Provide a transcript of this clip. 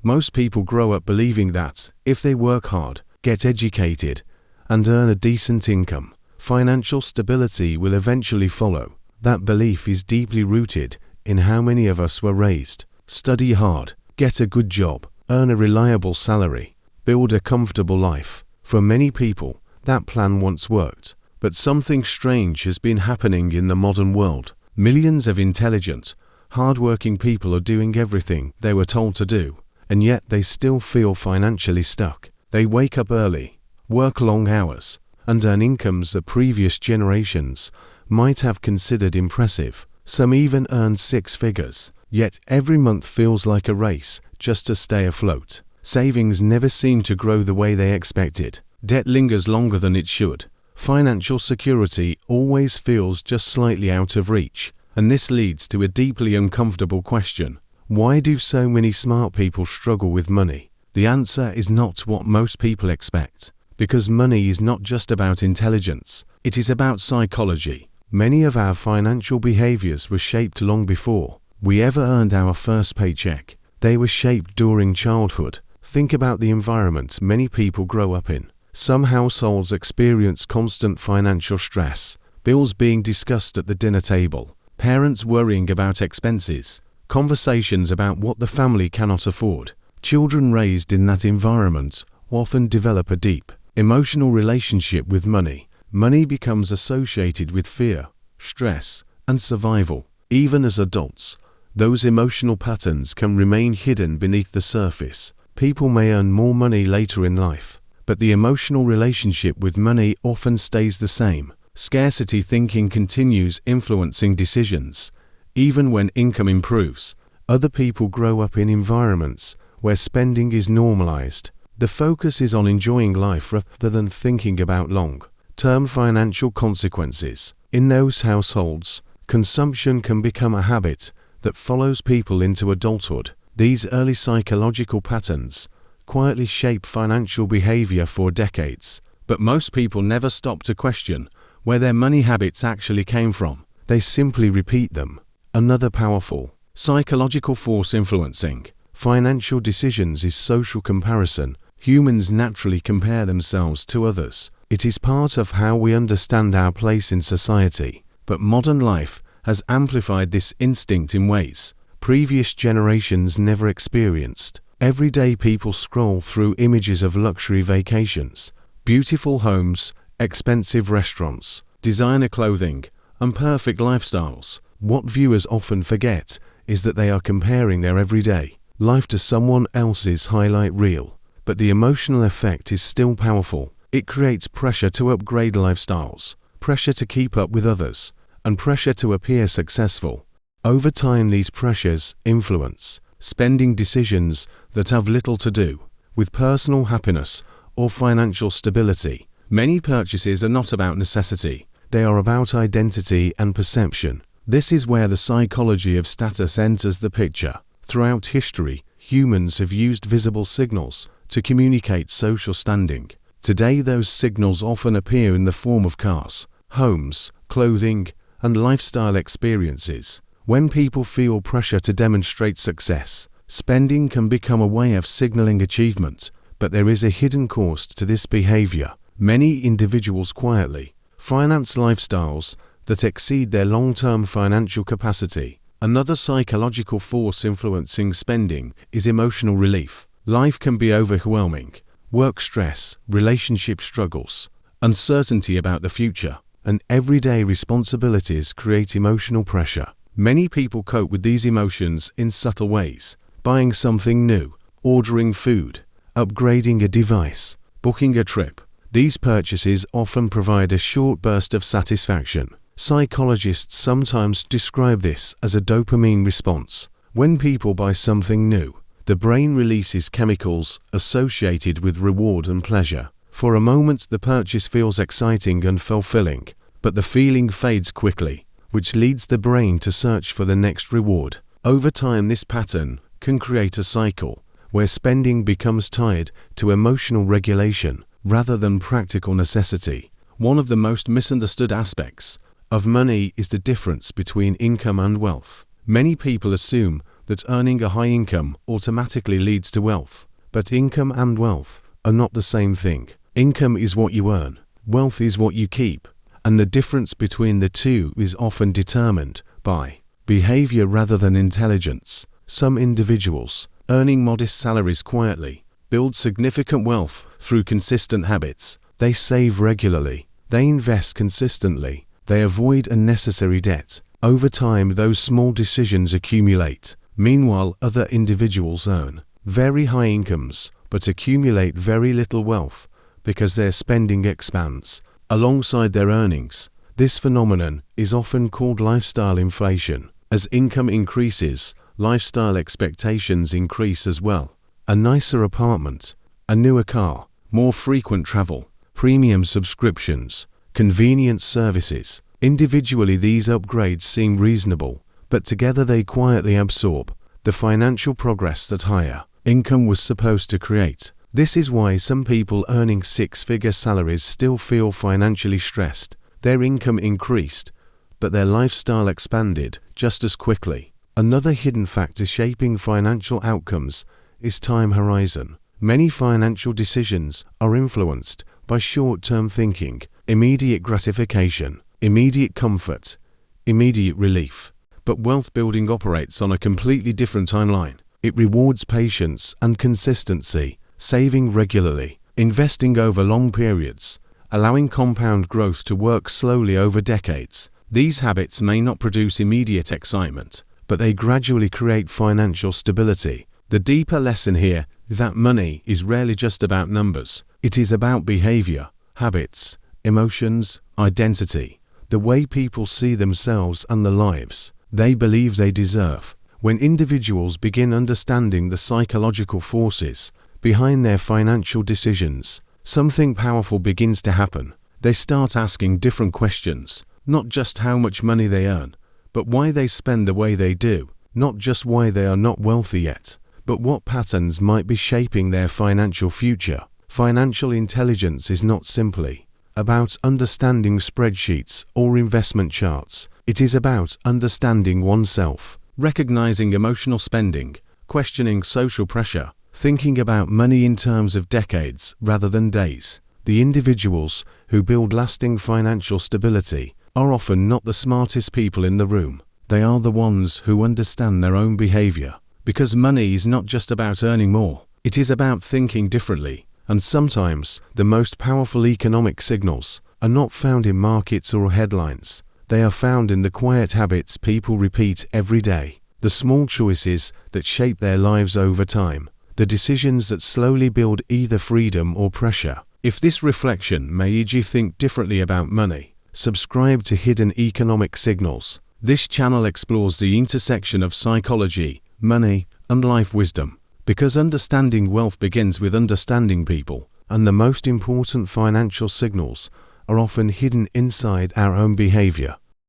Most people grow up believing that, if they work hard, get educated, and earn a decent income, financial stability will eventually follow. That belief is deeply rooted in how many of us were raised. Study hard, get a good job, earn a reliable salary, build a comfortable life. For many people, that plan once worked, but something strange has been happening in the modern world. Millions of intelligent, hardworking people are doing everything they were told to do, and yet they still feel financially stuck. They wake up early, work long hours, and earn incomes that previous generations might have considered impressive. Some even earn six figures, yet every month feels like a race just to stay afloat. Savings never seem to grow the way they expected. Debt lingers longer than it should. Financial security always feels just slightly out of reach, and this leads to a deeply uncomfortable question. Why do so many smart people struggle with money? The answer is not what most people expect, because money is not just about intelligence, it is about psychology. Many of our financial behaviors were shaped long before we ever earned our first paycheck. They were shaped during childhood. Think about the environment many people grow up in. Some households experience constant financial stress, bills being discussed at the dinner table, parents worrying about expenses, conversations about what the family cannot afford. Children raised in that environment often develop a deep, emotional relationship with money. Money becomes associated with fear, stress, and survival. Even as adults, those emotional patterns can remain hidden beneath the surface. People may earn more money later in life, but the emotional relationship with money often stays the same. Scarcity thinking continues influencing decisions. Even when income improves, other people grow up in environments where spending is normalized. The focus is on enjoying life rather than thinking about long-term financial consequences. In those households, consumption can become a habit that follows people into adulthood. These early psychological patterns quietly shape financial behavior for decades, but most people never stop to question where their money habits actually came from. They simply repeat them. Another powerful psychological force influencing financial decisions is social comparison. Humans naturally compare themselves to others. It is part of how we understand our place in society, but modern life has amplified this instinct in ways previous generations never experienced. Everyday people scroll through images of luxury vacations, beautiful homes, expensive restaurants, designer clothing, and perfect lifestyles. What viewers often forget is that they are comparing their everyday life to someone else's highlight reel. But the emotional effect is still powerful. It creates pressure to upgrade lifestyles, pressure to keep up with others, and pressure to appear successful. Over time, these pressures influence spending decisions that have little to do with personal happiness or financial stability. Many purchases are not about necessity. They are about identity and perception. This is where the psychology of status enters the picture. Throughout history, humans have used visible signals to communicate social standing. Today, those signals often appear in the form of cars, homes, clothing, and lifestyle experiences. When people feel pressure to demonstrate success, spending can become a way of signaling achievement, but there is a hidden cost to this behavior. Many individuals quietly finance lifestyles that exceed their long-term financial capacity. Another psychological force influencing spending is emotional relief. Life can be overwhelming. Work stress, relationship struggles, uncertainty about the future, and everyday responsibilities create emotional pressure. Many people cope with these emotions in subtle ways: buying something new, ordering food, upgrading a device, booking a trip. These purchases often provide a short burst of satisfaction. Psychologists sometimes describe this as a dopamine response. When people buy something new, the brain releases chemicals associated with reward and pleasure. For a moment, the purchase feels exciting and fulfilling, but the feeling fades quickly, which leads the brain to search for the next reward. Over time, this pattern can create a cycle where spending becomes tied to emotional regulation rather than practical necessity. One of the most misunderstood aspects of money is the difference between income and wealth. Many people assume that earning a high income automatically leads to wealth. But income and wealth are not the same thing. Income is what you earn, wealth is what you keep, and the difference between the two is often determined by behavior rather than intelligence. Some individuals, earning modest salaries quietly, build significant wealth through consistent habits. They save regularly, they invest consistently, they avoid unnecessary debt. Over time, those small decisions accumulate. Meanwhile, other individuals earn very high incomes but accumulate very little wealth because their spending expands alongside their earnings. This phenomenon is often called lifestyle inflation. As income increases, lifestyle expectations increase as well. A nicer apartment, a newer car, more frequent travel, premium subscriptions, convenient services. Individually, these upgrades seem reasonable, but together they quietly absorb the financial progress that higher income was supposed to create. This is why some people earning six-figure salaries still feel financially stressed. Their income increased, but their lifestyle expanded just as quickly. Another hidden factor shaping financial outcomes is time horizon. Many financial decisions are influenced by short-term thinking, immediate gratification, immediate comfort, immediate relief. But wealth building operates on a completely different timeline. It rewards patience and consistency, saving regularly, investing over long periods, allowing compound growth to work slowly over decades. These habits may not produce immediate excitement, but they gradually create financial stability. The deeper lesson here is that money is rarely just about numbers. It is about behavior, habits, emotions, identity, the way people see themselves and the lives they believe they deserve. When individuals begin understanding the psychological forces behind their financial decisions, something powerful begins to happen. They start asking different questions, not just how much money they earn, but why they spend the way they do, not just why they are not wealthy yet, but what patterns might be shaping their financial future. Financial intelligence is not simply about understanding spreadsheets or investment charts. It is about understanding oneself, recognizing emotional spending, questioning social pressure, thinking about money in terms of decades rather than days. The individuals who build lasting financial stability are often not the smartest people in the room. They are the ones who understand their own behavior. Because money is not just about earning more, it is about thinking differently. And sometimes the most powerful economic signals are not found in markets or headlines. They are found in the quiet habits people repeat every day, the small choices that shape their lives over time, the decisions that slowly build either freedom or pressure. If this reflection made you think differently about money, subscribe to Hidden Economic Signals. This channel explores the intersection of psychology, money, and life wisdom, because understanding wealth begins with understanding people, and the most important financial signals are often hidden inside our own behavior.